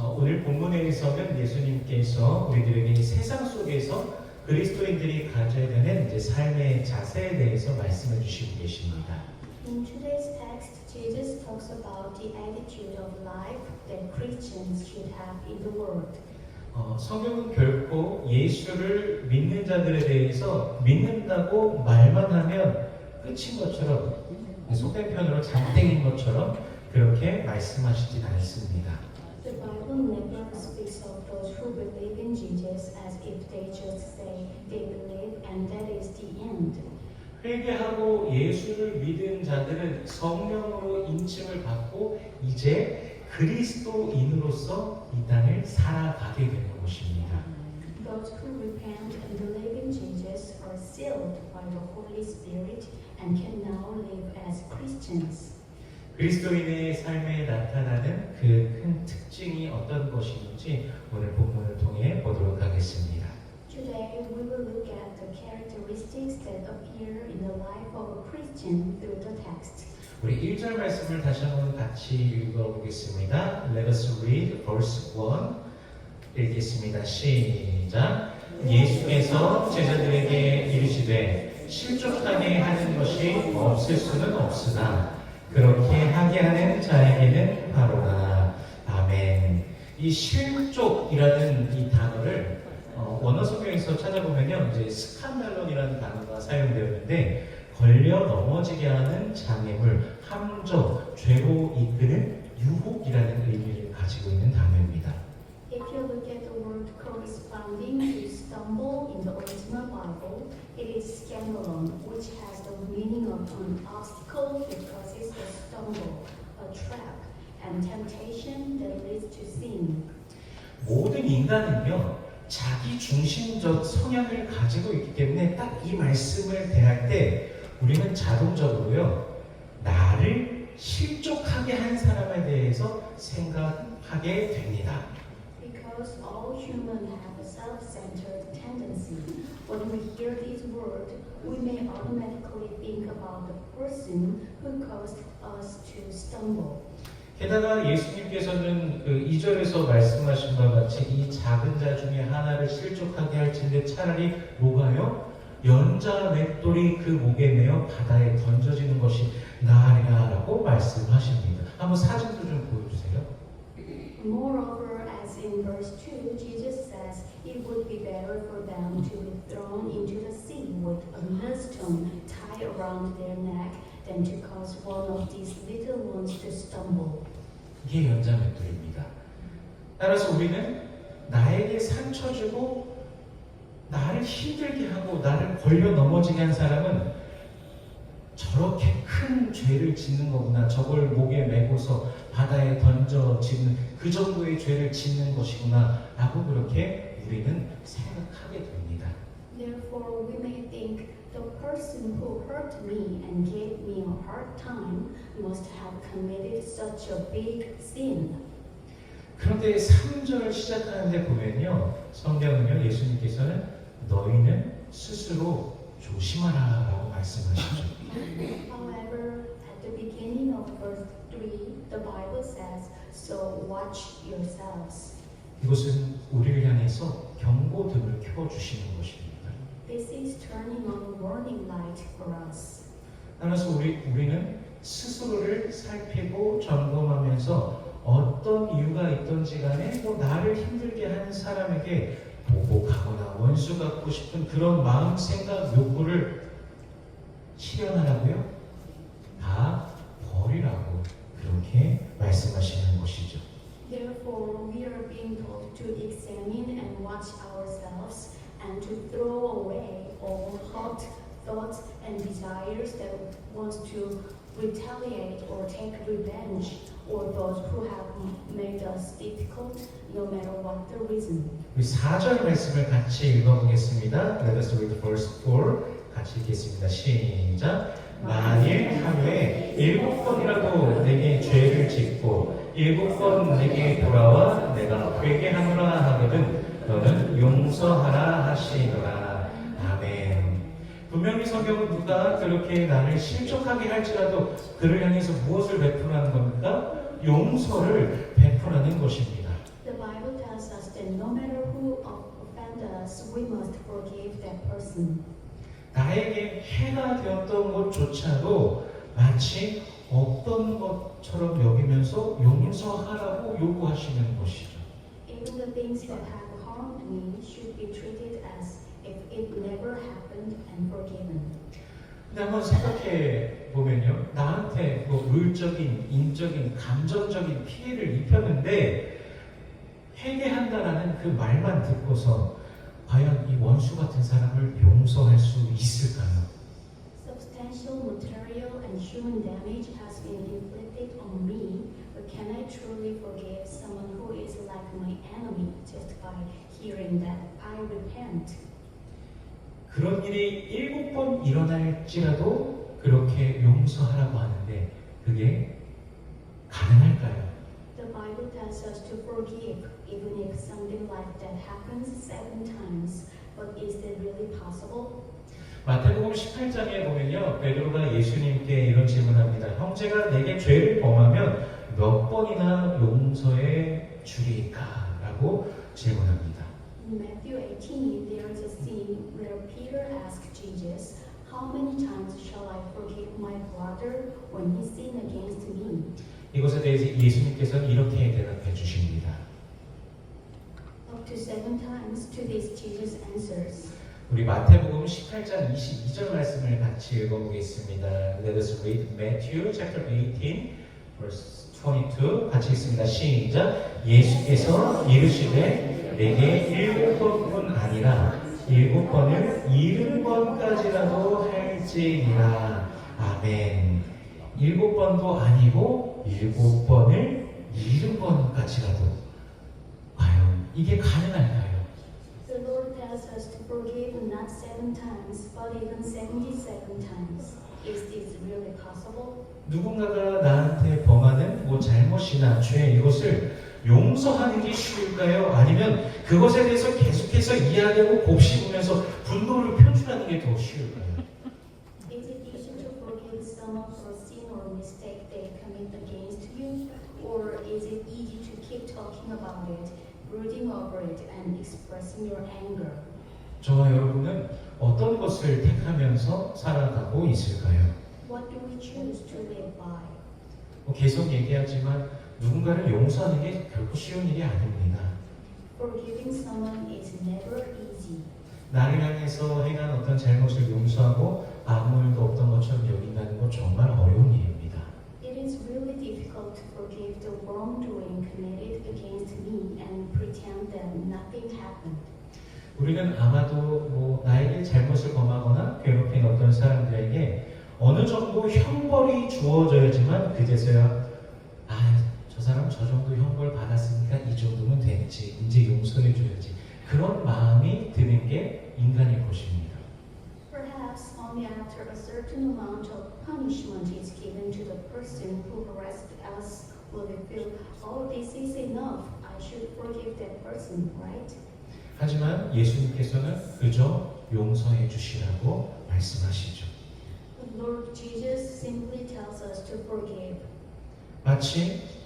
오늘 본문에서는 예수님께서 우리들에게 세상 속에서 그리스도인들이 가져야 되는 이제 삶의 자세에 대해서 말씀해 주시고 계십니다. In today's text, Jesus talks about the attitude of life that Christians should have in the world. 성경은 결코 예수를 믿는 자들에 대해서 믿는다고 말만 하면 끝인 것처럼, 속된 표현으로 장땡인 것처럼 그렇게 말씀하시진 않습니다. The Bible never speaks of those who believe in Jesus as if they just say they believe and that is the end. 회개하고 예수를 믿은 자들은 성령으로 인침을 받고 이제 그리스도인으로서 이 땅을 살아가게 되는 것입니다. Those who repent and believe in Jesus are sealed by the Holy Spirit and can now live as Christians. 그리스도인의 삶에 나타나는 그 큰 특징이 어떤 것인지 오늘 본문을 통해 보도록 하겠습니다. Today we will look at the characteristics that appear in the life of a Christian through the text. 우리 1절 말씀을 다시 한번 같이 읽어보겠습니다. Let us read verse 1. 읽겠습니다. 시작. 예수께서 제자들에게 이르시되 실족하게 하는 것이 없을 수는 없으나 그렇게 하게 하는 자에게는 바로다. 아멘. 이 실족이라는 이 단어를 원어 성경에서 찾아보면요, 이제 스칸달론이라는 단어가 사용되었는데 걸려 넘어지게 하는 장애물, 함정, 죄로 이끄는 유혹이라는 의미를 가지고 있는 단어입니다. If you look at the word corresponding to stumble in the original Bible, it is scandalon, which has the meaning of an obstacle that causes a stumble, a trap, and temptation that leads to sin. 모든 인간은요, 자기 중심적 성향을 가지고 있기 때문에 딱 이 말씀을 대할 때 우리는 자동적으로요, 나를 실족하게 한 사람에 대해서 생각하게 됩니다. Because all humans have a self-centered tendency. When we hear this word, we may automatically think about the person who caused us to stumble. 게다가 예수님께서는 그 2절에서 말씀하신 바와 같이 이 작은 자 중에 하나를 실족하게 할진데 차라리 뭐가요? 연자 맷돌이 그 목에 매어 바다에 던져지는 것이 나으리라 라고 말씀하십니다. 한번 사진도 좀 보여주세요. Moreover, as in verse 2, Jesus says it would be better for them to be thrown into the sea with a millstone tied around their neck than to cause one of these little ones to stumble. 이게 연자 맷돌입니다. 따라서 우리는 나에게 상처 주고 나를 힘들게 하고 나를 걸려 넘어지게 한 사람은 저렇게 큰 죄를 짓는 거구나, 저걸 목에 메고서 바다에 던져지는 그 정도의 죄를 짓는 것이구나 라고 그렇게 우리는 생각하게 됩니다. Therefore, we may think the person who hurt me and gave me a hard time must have committed such a big sin. 그런데 3절 시작하는데 보면요, 성경은요, 예수님께서는 너희는 스스로 조심하라 라고 말씀하시죠. However, at the beginning of verse 3, the Bible says, so watch yourselves. 이것은 우리를 향해서 경고등을 켜주시는 것입니다. This is turning on a warning light for us. 따라서 우리는 스스로를 살피고 점검하면서 어떤 이유가 있던지 간에 또 나를 힘들게 하는 사람에게 보복하거나 원수 갖고 싶은 그런 마음, 생각, 욕구를 실현하라고요? 다 버리라고 그렇게 말씀하시는 것이죠. Therefore, we are being told to examine and watch ourselves and to throw away all hot thoughts and desires that wants to retaliate or take revenge, or those who have made us difficult, no matter what the reason. 우리 4절 말씀을 같이 읽어보겠습니다. Let us read verse 4. 같이 읽겠습니다. 시작. 만일 하루에 7번이라도 내게 죄를 짓고 7번 내게 돌아와 내가 회개하노라 하거든 너는 용서하라 하시노라. 아멘. 분명히 성경은 누가 그렇게 나를 실족하게 할지라도 그를 향해서 무엇을 베풀하는 겁니까? 용서를 베풀하는 것입니다. The that no matter who offend us, we must forgive that person. 나에게 해가 되었던 것조차도 마치 없던 것처럼 여기면서 용서하라고 요구하시는 것이죠. Even the things that have harmed me should be treated as if it never happened and forgiven. 근데 한번 생각해 보면요, 나한테 뭐 물적인, 인적인, 감정적인 피해를 입혔는데 회개한다라는 그 말만 듣고서 과연 이 원수 같은 사람을 용서할 수 있을까요? Substantial material and human damage has been inflicted on me, but can I truly forgive someone who is like my enemy just by hearing that I repent? 그런 일이 7번 일어날지라도 그렇게 용서하라고 하는데 그게 가능할까요? The Bible tells us to forgive even if something like that happens 7 times, but is that really possible? 마태복음 18장에 보면요, 베드로가 예수님께 이런 질문합니다. 형제가 내게 죄를 범하면 몇 번이나 용서해 주리까? 라고 질문합니다. In Matthew 18, there is a scene where Peter asked Jesus, "How many times shall I forgive my brother when he sinned against me?" 이것에 대해서 예수님께서는 이렇게 대답해 주십니다. Up to 7 times. To this, Jesus answers. 우리 마태복음 18장 22절 말씀을 같이 읽어보겠습니다. Let us read Matthew chapter 18, verse 22. 같이 읽습니다. 시작. 예수께서 이르시되 내게 7번뿐 아니라 7번을 70번까지라도 할지니라. 아멘. 7번도 아니고 7번을 70번까지라도. 과연 이게 가능할까요? The Lord tells us to forgive not 7 times, but even 77 times. Is this really possible? 누군가가 나한테 범하는 뭐 잘못이나 죄 이것을 용서하는 게 쉬울까요? 아니면 그것에 대해서 계속해서 이야기하고 곱씹으면서 분노를 표출하는 게 더 쉬울까요? Is it easy to forgive someone for sin or mistake they commit against you? Or is it easy to keep talking about it, brooding over it, and expressing your anger? 저와 여러분은 어떤 것을 택하면서 살아가고 있을까요? What do we choose to live by? 계속 얘기하지만 누군가를 용서하는 게 결코 쉬운 일이 아닙니다. Forgiving someone is never easy. 나를 향해서 행한 어떤 잘못을 용서하고 아무 일도 없던 것처럼 여긴다는 건 정말 어려운 일입니다. It is really difficult to forgive the wrongdoing committed against me and pretend that nothing happened. 우리는 아마도 뭐 나에게 잘못을 범하거나 괴롭힌 어떤 사람들에게 어느 정도 형벌이 주어져야지만 그제서야 저 사람 저 정도 형벌 받았으니까 이 정도면 됐지, 이제 용서해줘야지, 그런 마음이 드는 게 인간일 것입니다. Perhaps only after a certain amount of punishment is given to the person who harassed us will we feel, oh, this is enough. I should forgive that person, right? 하지만 예수님께서는 그저 용서해 주시라고 말씀하시죠. But Lord Jesus simply tells us to forgive. 마치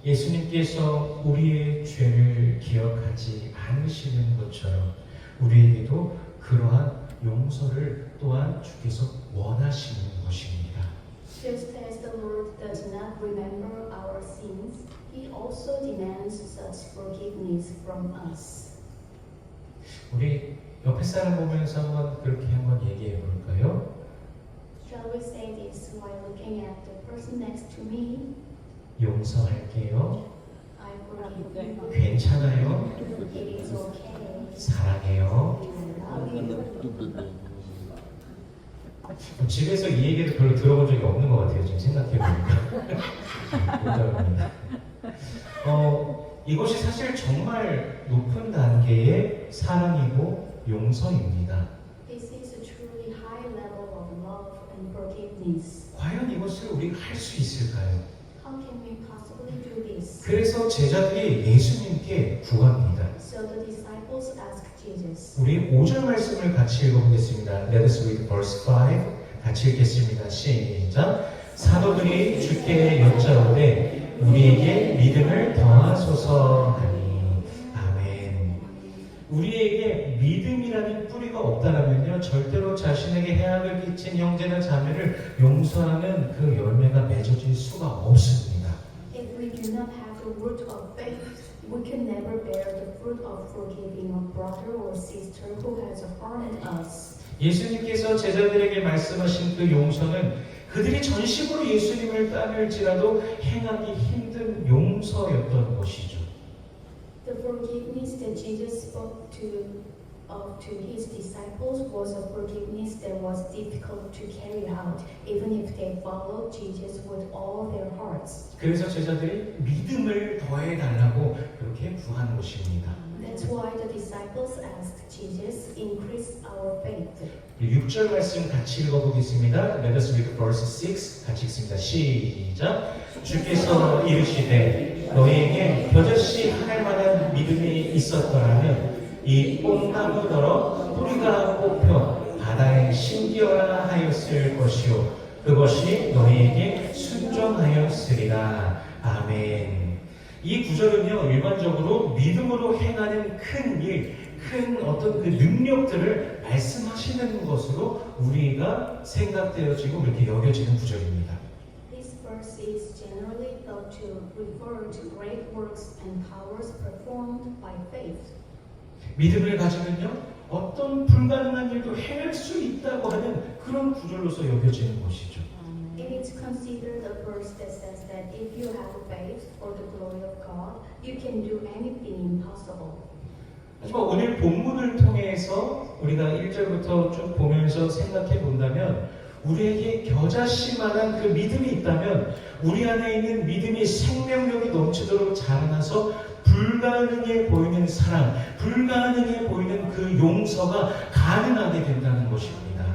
예수님께서 우리의 죄를 기억하지 않으시는 것처럼 우리에게도 그러한 용서를 또한 주께서 원하시는 것입니다. Just as the Lord does not remember our sins, He also demands such forgiveness from us. 우리 옆에 사람 보면서 한번 얘기해 볼까요? Shall we say this while looking at the person next to me? 용서할게요. I forgive you. 괜찮아요. It is okay. 사랑해요. I love you. 집에서 이 얘기를 별로 들어본 적이 없는 것 같아요. 지금 생각해보니까. 이것이 사실 정말 높은 단계의 사랑이고 용서입니다. This is a truly high level of love and forgiveness. 과연 이것을 우리가 할 수 있을까요? How can we possibly do this? 그래서 제자들이 예수님께 구합니다. So the disciples asked Jesus. 우리 5절 말씀을 같이 읽어보겠습니다. Let us read verse 5. 같이 읽겠습니다. 시작. 사도들이 주께 여짜오되 우리에게 믿음을 더하소서 하니. 아멘. 믿음이라는 뿌리가 없다라면요, 절대로 자신에게 해악을 끼친 형제나 자매를 용서하는 그 열매가 맺어질 수가 없습니다. If we do not have the root of faith, we can never bear the fruit of forgiving a brother or sister who has harmed us. 예수님께서 제자들에게 말씀하신 그 용서는 그들이 전심으로 예수님을 따를지라도 행하기 힘든 용서였던 것이죠. The forgiveness that Jesus spoke to his disciples was a forgiveness that was difficult to carry out, even if they followed Jesus with all their hearts. 그래서 제자들이 믿음을 더해달라고 그렇게 구한 것입니다. That's why the disciples asked Jesus, increase our faith. 6절 말씀 같이 읽어보겠습니다. Let us read verse 6. 같이 읽습니다. 시작. 주께서 이르시되 너희에게 겨자씨 하나 만한 믿음이 있었더라면 이 뽕나무더러 뿌리가 뽑혀 바다에 심기어라 하였을 것이요 그것이 너희에게 순종하였으리라. 아멘. 이 구절은요, 일반적으로 믿음으로 행하는 큰 일, 큰 어떤 그 능력들을 말씀하시는 것으로 우리가 생각되어지고 그렇게 여겨지는 구절입니다. This verse is generally thought to refer to great works and powers performed by faith. 믿음을 가지면요, 어떤 불가능한 일도 해낼 수 있다고 하는 그런 구절로서 여겨지는 것이죠. It is considered a verse that says that if you have faith for the glory of God, you can do anything impossible. 하지만 오늘 본문을 통해서 우리가 1절부터 쭉 보면서 생각해 본다면 우리에게 겨자씨만한 그 믿음이 있다면 우리 안에 있는 믿음이 생명력이 넘치도록 자라나서 불가능해 보이는 사랑, 불가능해 보이는 그 용서가 가능하게 된다는 것입니다.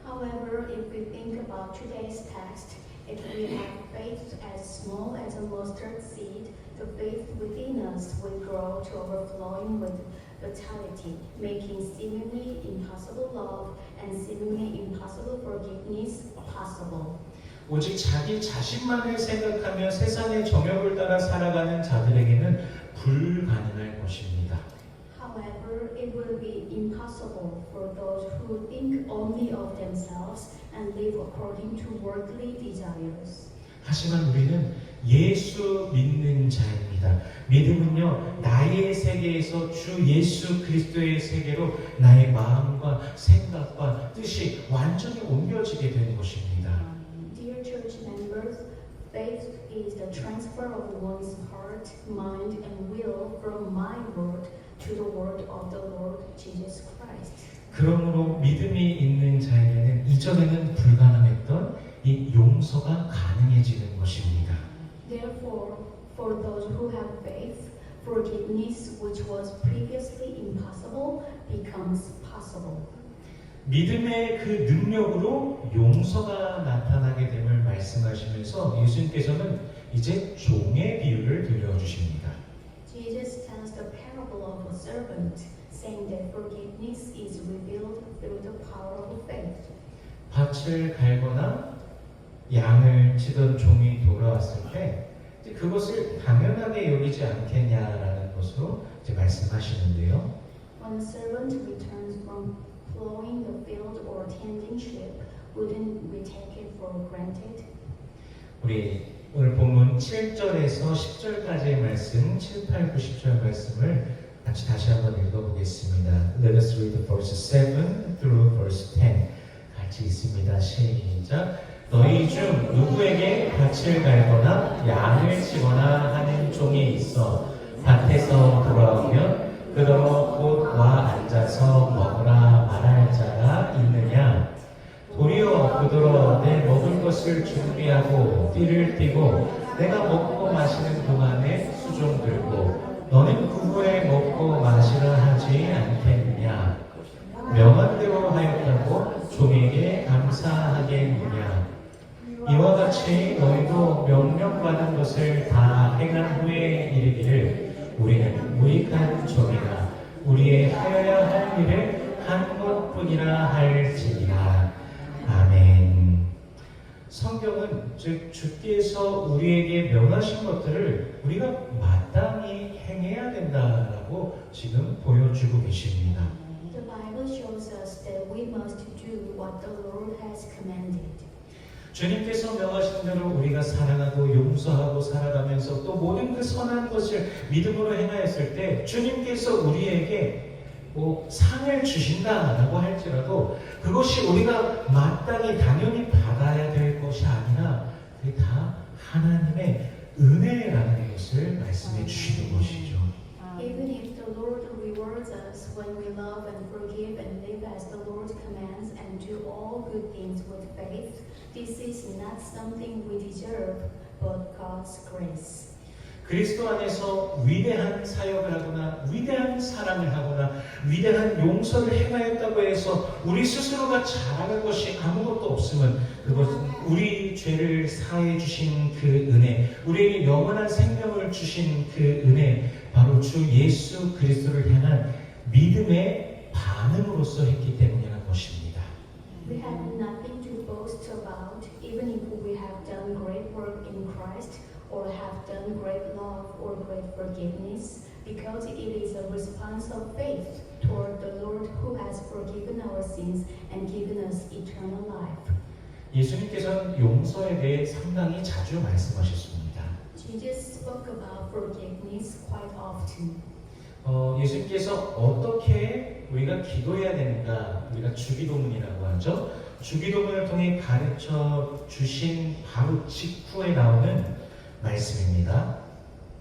However, if we think about today's text, if we have faith as small as a mustard seed, the faith within us will grow to overflowing with vitality, making seemingly impossible love and seemingly impossible forgiveness possible. 오직 자기 자신만을 생각하며 세상의 정욕을 따라 살아가는 자들에게는 불가능할 것입니다. However, it will be impossible for those who think only of themselves and live according to worldly desires. 하지만 우리는 예수 믿는 자입니다. 믿음은요, 나의 세계에서 주 예수 그리스도의 세계로 나의 마음과 생각과 뜻이 완전히 옮겨지게 되는 것입니다. Dear church members, faith is the transfer of one's heart, mind, and will from my word to the word of the Lord Jesus Christ. 그러므로 믿음이 있는 자에게는 이전에는 불가능했던 이 용서가 가능해지는 것입니다. Therefore, for those who have faith, forgiveness which was previously impossible becomes possible. 믿음의 그 능력으로 용서가 나타나게 됨을 말씀하시면서 예수님께서는 이제 종의 비유를 들려주십니다. Jesus tells the parable of a servant, saying that forgiveness is revealed through the power of faith. 밭을 갈거나 양을 치던 종이 돌아왔을 때 그것을 당연하게 여기지 않겠냐라는 것으로 이제 말씀하시는데요. When a servant returns from plowing the field or tending sheep, wouldn't we take it for granted? 우리 오늘 본문 7절에서 10절까지의 말씀, 7, 8, 9, 10절 말씀을 같이 다시 한번 읽어보겠습니다. Let us read verse 7 through verse 10. 같이 있습니다. 시작. 너희 중 누구에게 밭을 갈거나 양을 치거나 하는 종이 있어 밭에서 돌아오면 그더러 곧 와 앉아서 먹으라 말할 자가 있느냐? 도리어 그더러 내 먹을 것을 준비하고 띠를 띠고 내가 먹고 마시는 동안에 수종 들고 너는 그 후에 먹고 마시라 하지 않겠느냐? 명한 대로 하였다고 종에게 감사하겠느냐? 이와 같이 너희도 명령받은 것을 다 행한 후에 이르기를 우리는 무익한 종이라 우리의 하여야 할 일을 한 것뿐이라 할지니라. 아멘. 성경은 즉 주께서 우리에게 명하신 것들을 우리가 마땅히 행해야 된다라고 지금 보여주고 계십니다. The Bible shows us that we must do what the Lord has commanded. 주님께서 명하신 대로 우리가 사랑하고 용서하고 살아가면서 또 모든 그 선한 것을 믿음으로 행하였을 때 주님께서 우리에게 상을 주신다라고 할지라도 그것이 우리가 마땅히 당연히 받아야 될 것이 아니라 그게 다 하나님의 은혜라는 것을 말씀해 주시는 것이죠. Even if the Lord rewards us when we love and forgive and live as the Lord commands and do all good things with faith, this is not something we deserve, but God's grace. 그리스도 안에서 위대한 사역을 하거나 위대한 사랑을 하거나 위대한 용서를 행하였다고 해서 우리 스스로가 잘하는 것이 아무것도 없으면 그것은 우리 죄를 사해 주신 그 은혜, 우리에게 영원한 생명을 주신 그 은혜, 바로 주 예수 그리스도를 향한 믿음의 반응으로서 했기 때문이라는 것입니다. We have nothing to boast about, even if we have done great work in Christ or have done great love or great forgiveness, because it is a response of faith toward the Lord who has forgiven our sins and given us eternal life. 예수님께서는 용서에 대해 상당히 자주 말씀하셨습니다. Jesus spoke about forgiveness quite often. 예수님께서 어떻게 우리가 기도해야 되는가, 우리가 주기도문이라고 하죠. 주기도문을 통해 가르쳐 주신 바로 직후에 나오는 말씀입니다.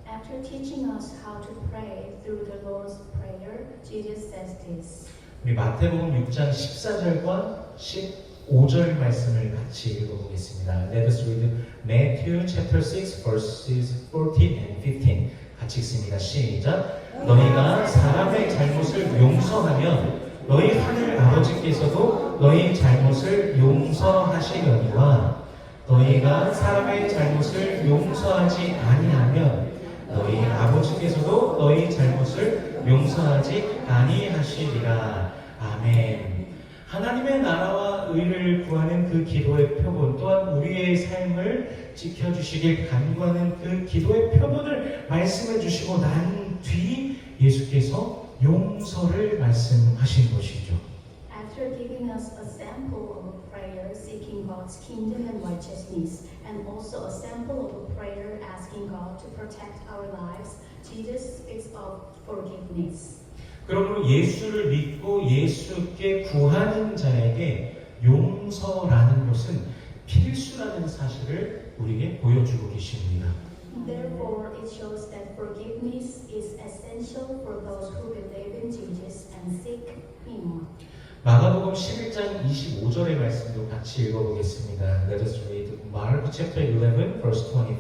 After teaching us how to pray through the Lord's Prayer, Jesus says this. 우리 마태복음 6장 14절과 15절 말씀을 같이 읽어보겠습니다. Let us read Matthew chapter 6 verses 14 and 15. 같이 읽습니다. 시작. 너희가 사람의 잘못을 용서하면 너희 하늘 아버지께서도 너희 잘못을 용서하시려니와 너희가 사람의 잘못을 용서하지 아니하면 너희 아버지께서도 너희 잘못을 용서하지 아니하시리라. 아멘. 하나님의 나라와 의를 구하는 그 기도의 표본, 또한 우리의 삶을 지켜주시길 간구하는 그 기도의 표본을 말씀해 주시고 난 뒤 예수께서 용서를 말씀하신 것이죠. After giving us a sample of a prayer seeking God's kingdom and righteousness, and also a sample of a prayer asking God to protect our lives, Jesus speaks of forgiveness. 그러므로 예수를 믿고 예수께 구하는 자에게 용서라는 것은 필수라는 사실을 우리에게 보여주고 계십니다. Therefore, it shows that forgiveness is essential for those who believe in Jesus and seek Him. 마가복음 11장 25절의 말씀도 같이 읽어보겠습니다. Let us read Mark chapter 11 verse 25.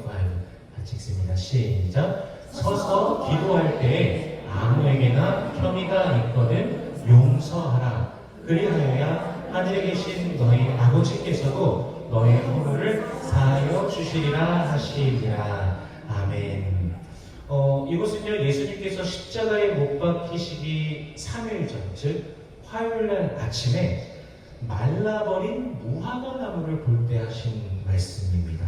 같이 읽습니다. 시작. 서서 기도할 때에 아무에게나 혐의가 있거든 용서하라. 그리하여야 하늘에 계신 너희 아버지께서도 너희 허물을 사하여 주시리라 하시리라. 아멘. 이것은요 예수님께서 십자가에 못 박히시기 3일 전, 즉 화요일날 아침에 말라버린 무화과 나무를 볼 때 하신 말씀입니다.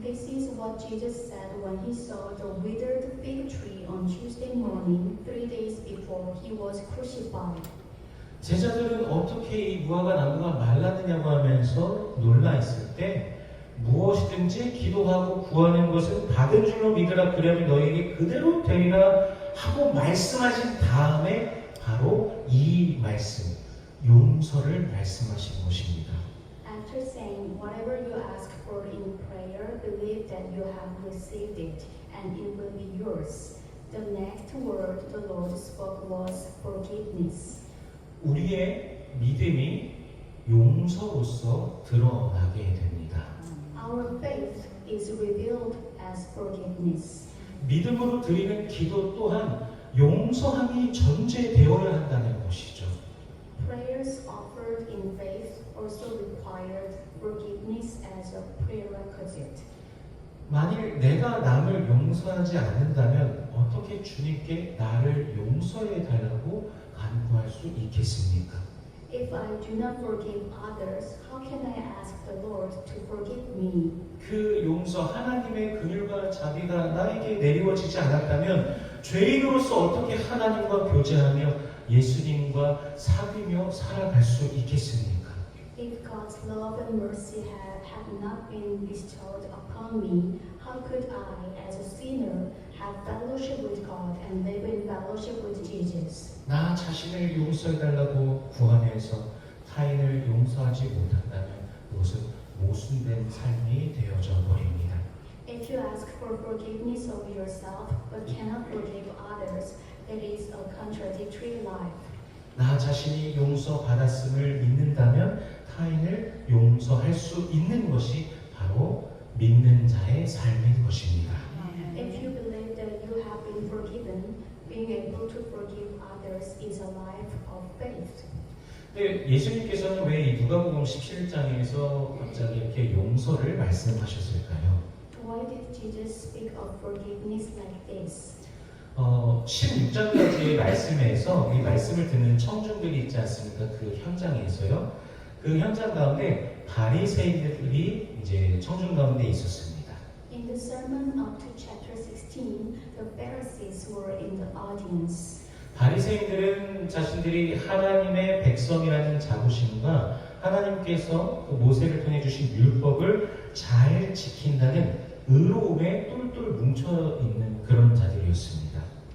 This is what Jesus said when he saw the withered fig tree on Tuesday morning, 3 days before he was crucified. 제자들은 어떻게 이 무화과 나무가 말랐느냐고 하면서 놀라 있을 때 무엇이든지 기도하고 구하는 것은 받은 줄로 믿으라. 그러면 너에게 그대로 되리라 하고 말씀하신 다음에 바로 이 말씀, 용서를 말씀하신 것입니다. After saying, whatever you ask for in prayer, believe that you have received it, and it will be yours. The next word the Lord spoke was forgiveness. 우리의 믿음이 용서로서 드러나게 됩니다. Our faith is revealed as forgiveness. 믿음으로 드리는 기도 또한 용서함이 전제되어야 한다는 것이죠. Prayers offered in faith also required forgiveness as a prerequisite. 만일 내가 남을 용서하지 않는다면 어떻게 주님께 나를 용서해 달라고 간구할 수 있겠습니까? If I do not forgive others, how can I ask the Lord to forgive me? 그 용서 하나님의 긍휼과 자비가 나에게 내리워지지 않았다면 죄인으로서 어떻게 하나님과 교제하며 예수님과 사귀며 살아갈 수 있겠습니까? If God's love and mercy had not been bestowed upon me, how could I, as a sinner, have fellowship with God and live in fellowship with Jesus? 나 자신을 용서해달라고 구하면서 타인을 용서하지 못한다면 그것은 모순된 삶이 되어져 버립니다. If you ask for forgiveness of yourself but cannot forgive others, that is a contradictory life. 나 자신이 용서받았음을 믿는다면 타인을 용서할 수 있는 것이 바로 믿는 자의 삶인 것입니다. If you believe that you have been forgiven, being able to forgive others is a life of faith. 근데 예수님께서는 왜 이 누가복음 17장에서 갑자기 이렇게 용서를 말씀하셨을까요? Why did Jesus speak of forgiveness like this? 16장까지의 말씀에서 이 말씀을 듣는 청중들이 있지 않습니까? 그 현장에서요. 그 현장 가운데 바리새인들이 이제 청중 가운데 있었습니다. In the sermon up to chapter 16, the Pharisees were in the audience. 바리새인들은 자신들이 하나님의 백성이라는 자부심과 하나님께서 그 모세를 통해 주신 율법을 잘 지킨다는 의로움에 똘똘 뭉쳐 있는 그런 자들이었습니다.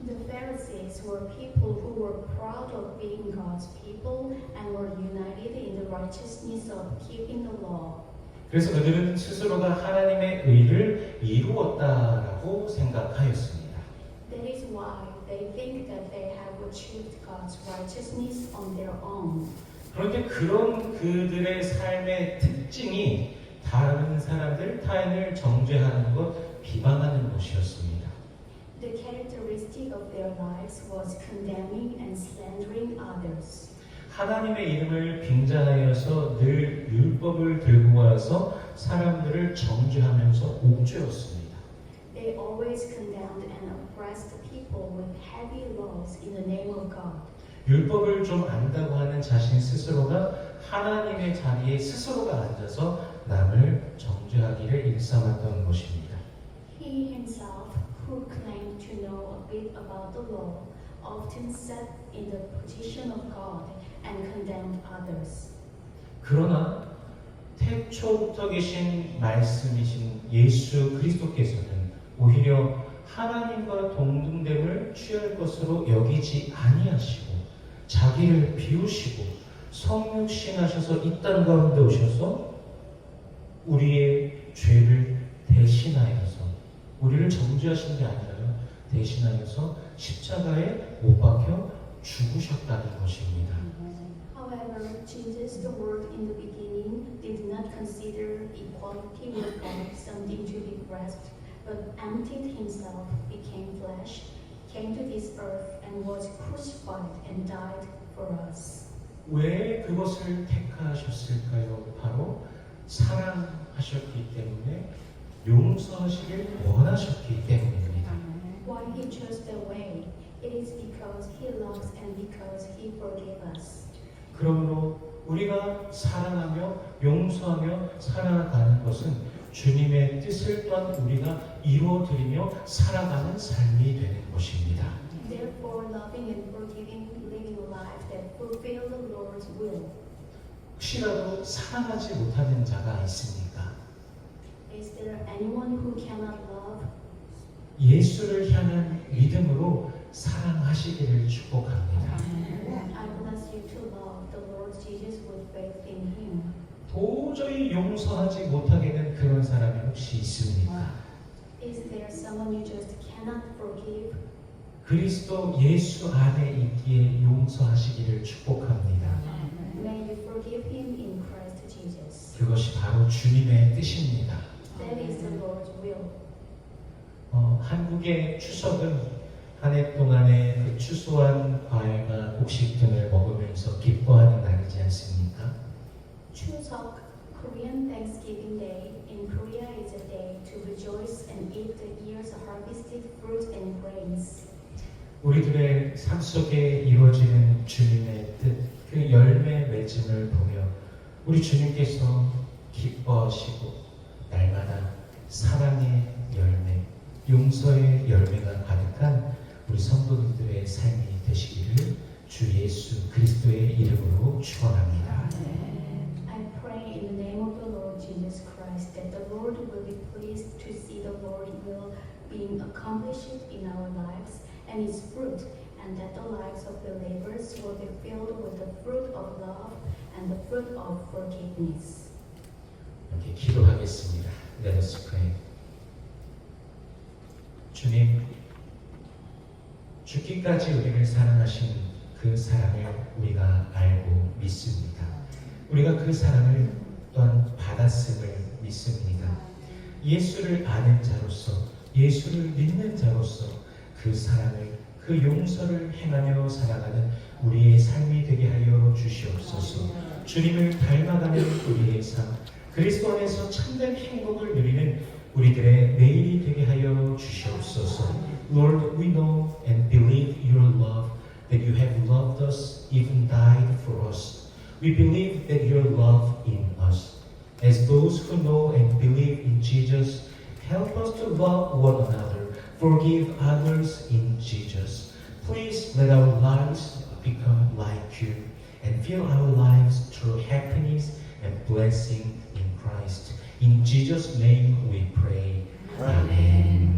The Pharisees were people who were proud of being God's people and were united in the righteousness of keeping the law. 그래서 그들은 스스로가 하나님의 의를 이루었다라고 생각하였습니다. That is why they think that they have achieved God's righteousness on their own. 그런데 그런 그들의 삶의 특징이 다른 사람들, 타인을 정죄하는 것, 비방하는 것이었습니다. The characteristic of their lives was condemning and slandering others. 하나님의 이름을 빙자하여서 늘 율법을 들고 와서 사람들을 정죄하면서 옥죄었습니다. They always condemned and oppressed people with heavy laws in the name of God. 율법을 좀 안다고 하는 자신 스스로가 하나님의 자리에 스스로가 앉아서 남을 정죄하기를 일삼았던 것입니다. He himself, who claimed to know a bit about the law, often sat in the position of God and condemned others. 그러나 태초부터 계신 말씀이신 예수 그리스도께서는 오히려 하나님과 동등됨을 취할 것으로 여기지 아니하시고 자기를 비우시고 성육신하셔서 이 땅 가운데 오셔서 우리의 죄를 대신하여서 우리를 정죄하신 게 아니라요 대신하여서 십자가에 못 박혀 죽으셨다는 것입니다. However, Jesus, the Word in the beginning, did not consider equality with God something to be grasped, but emptied himself, became flesh, came to this earth, and was crucified and died for us. 왜 그것을 택하셨을까요? 바로 사랑하셨기 때문에 용서하시길 원하셨기 때문입니다. Why he chose that way? It is because he loves and because he forgave us. 그러므로 우리가 사랑하며 용서하며 살아가는 것은 주님의 뜻을 또한 우리가 이루어드리며 살아가는 삶이 되는 것입니다. Therefore, loving and forgiving, living a life that fulfill the Lord's will. 혹시라도 사랑하지 못하는 자가 있습니까? Is there anyone who cannot love? 예수를 향한 믿음으로 사랑하시기를 축복합니다. I bless you to love the Lord Jesus with faith in Him. 도저히 용서하지 못하게 된 그런 사람이 혹시 있습니까? Is there someone you just cannot forgive? 그리스도 예수 안에 있기에 용서하시기를 축복합니다. May you forgive him in Christ Jesus. 그것이 바로 주님의 뜻입니다. That is the Lord's will. 한국의 추석은 한 해 동안의 그 추수한 과일과 곡식 등을 먹으면서 기뻐하는 날이지 않습니까? Chuseok, Korean Thanksgiving Day, in Korea is a day to rejoice and eat the year's harvested fruit and grains. 우리들의 삶 속에 이루어지는 주님의 뜻, 그 열매 맺음을 보며 우리 주님께서 기뻐하시고 날마다 사랑의 열매, 용서의 열매가 가득한 우리 성도님들의 삶이 되시기를 주 예수 그리스도의 이름으로 축원합니다. I pray in the name of the Lord Jesus Christ that the Lord will be pleased to see the Lord's will being accomplished in our lives and its fruit, and that the lives of believers will be filled with the fruit of love and the fruit of forgiveness. 이렇게 기도하겠습니다. Let us pray. 주님, 죽기까지 우리를 사랑하신 그 사랑을 우리가 알고 믿습니다. 우리가 그 사랑을 또한 받았음을 믿습니다. 예수를 아는 자로서, 예수를 믿는 자로서 그 사랑을, 그 용서를 행하며 살아가는 우리의 삶이 되게 하여 주시옵소서. 주님을 닮아가는 우리의 삶, 그리스도 안에서 참된 행복을 누리는 우리들의 내일이 되게 하여 주시옵소서. Lord, we know and believe your love, that you have loved us, even died for us. We believe that your love in us. As those who know and believe in Jesus, help us to love one another, forgive others in Jesus. Please let our lives become like you and fill our lives through happiness and blessing in Christ. In Jesus' name we pray. Amen.